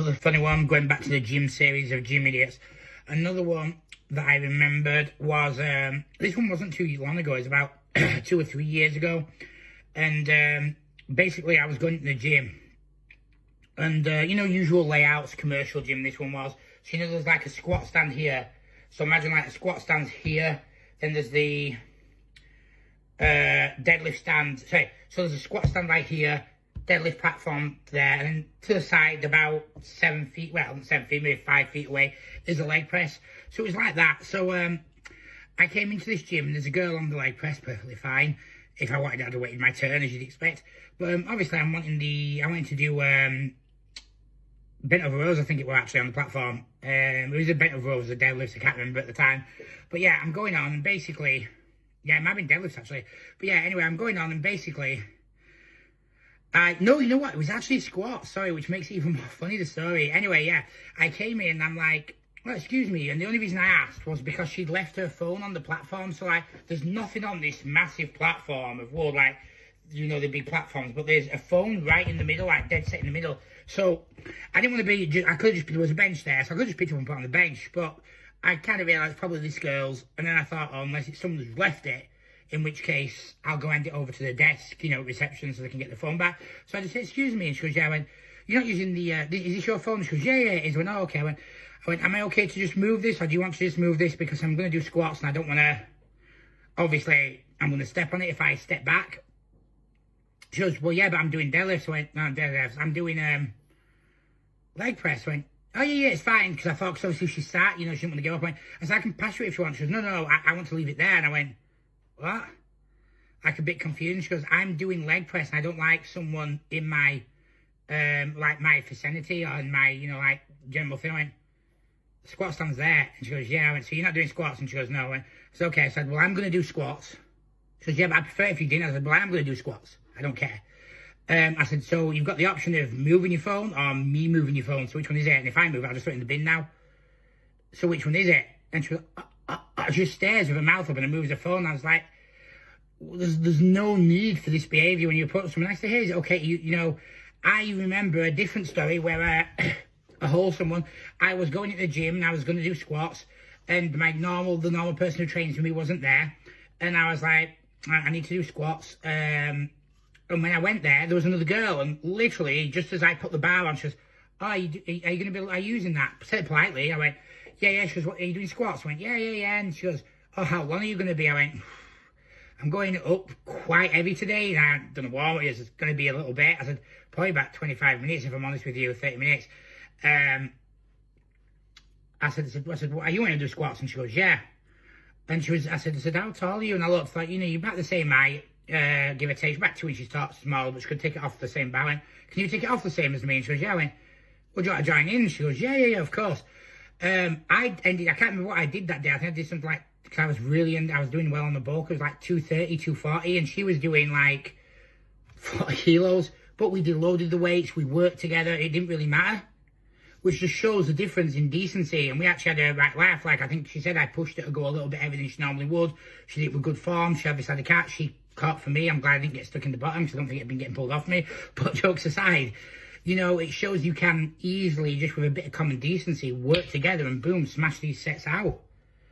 another funny one, going back to the gym series of Gym Idiots. Another one that I remembered was, this one wasn't too long ago, it was about 2 or 3 years ago. And basically I was going to the gym. And, you know, usual layouts, commercial gym, this one was. So, you know, there's like a squat stand here. So imagine like a squat stand's here. Then there's the deadlift stand. Sorry, so there's a squat stand right here. Deadlift platform there. And then to the side, about 7 feet, well, not 7 feet, maybe 5 feet away, is a leg press. So it was like that. So I came into this gym and there's a girl on the leg press, perfectly fine. If I wanted, I'd have waited my turn, as you'd expect. But obviously I wanted to do bent over rows, I think it were actually on the platform. It was a bent over rows, the deadlifts, I can't remember at the time. But yeah, I'm going on and basically, yeah, it might have been deadlifts actually. But yeah, anyway, I'm going on and basically, no, you know what? It was actually squats, sorry, which makes it even more funny, the story. Anyway, yeah, I came in and I'm like, well, excuse me. And the only reason I asked was because she'd left her phone on the platform. So like, there's nothing on this massive platform of wood, like, you know, the big platforms, but there's a phone right in the middle, like dead set in the middle. So I didn't want to be, I could have just, there was a bench there, so I could have just picked it up and put it on the bench, but I kind of realised probably this girl's, and then I thought, oh, unless it's someone who's left it, in which case I'll go hand it over to the desk, you know, reception, so they can get the phone back. So I just said, excuse me, and she goes, yeah. I went, you're not using the, is this your phone? She goes, yeah, yeah, it is. I went, oh, okay. I went, am I okay to just move this, or do you want to just move this, because I'm going to do squats, and I don't want to, obviously, I'm going to step on it if I step back. She goes, well, yeah, but I'm doing deadlifts. I went, no, deadlifts. I'm doing leg press. I went, oh, yeah, it's fine. Because I thought, because obviously if she sat, you know, she didn't want to give up. I said, I can pass you it if you want. She goes, no, I want to leave it there. And I went, what? Like a bit confused. And she goes, I'm doing leg press. And I don't like someone in my, like my vicinity or in my, you know, like general thing. I went, the squat stand's there. And she goes, yeah. I went, so you're not doing squats? And she goes, no. I went, it's okay. I said, well, I'm going to do squats. She goes, yeah, but I prefer if you didn't. I said, well, I'm going to do squats. I don't care. I said, so you've got the option of moving your phone or me moving your phone. So which one is it? And if I move, I'll just throw it in the bin now. So which one is it? And she just stares with her mouth open and moves her phone. And I was like, there's no need for this behaviour when you approach someone. I said, hey, is it okay? You know, I remember a different story where a wholesome one. I was going to the gym and I was going to do squats. And the normal person who trains for me wasn't there. And I was like, I need to do squats. And when I went there was another girl, and literally, just as I put the bar on, she goes, oh, are you using that? I said it politely. I went, yeah. She goes, what, are you doing squats? I went, yeah. And she goes, oh, how long are you going to be? I went, I'm going up quite heavy today. And I don't know what it is. It's going to be a little bit. I said, probably about 25 minutes, if I'm honest with you, 30 minutes. I said, what, are you going to do squats? And she goes, yeah. And I said, how tall are you? And I looked, like, you know, you're about the same height. Give or take, about 2 inches tall, small, but she could take it off the same bar. I went, can you take it off the same as me? And she goes, yeah. I went, well, do you want to join in? And she goes, yeah, of course. I can't remember what I did that day. I think I did something like, because I was doing well on the bulk. It was like 230, 240, and she was doing like 40 kilos. But we loaded the weights, we worked together, it didn't really matter. Which just shows the difference in decency. And we actually had a right laugh. Like, I think she said I pushed her to go a little bit heavier than she normally would. She did it with good form. She obviously had a catch. She caught for me. I'm glad I didn't get stuck in the bottom, because I don't think it'd been getting pulled off me. But jokes aside, you know, it shows you can easily, just with a bit of common decency, work together and boom, smash these sets out.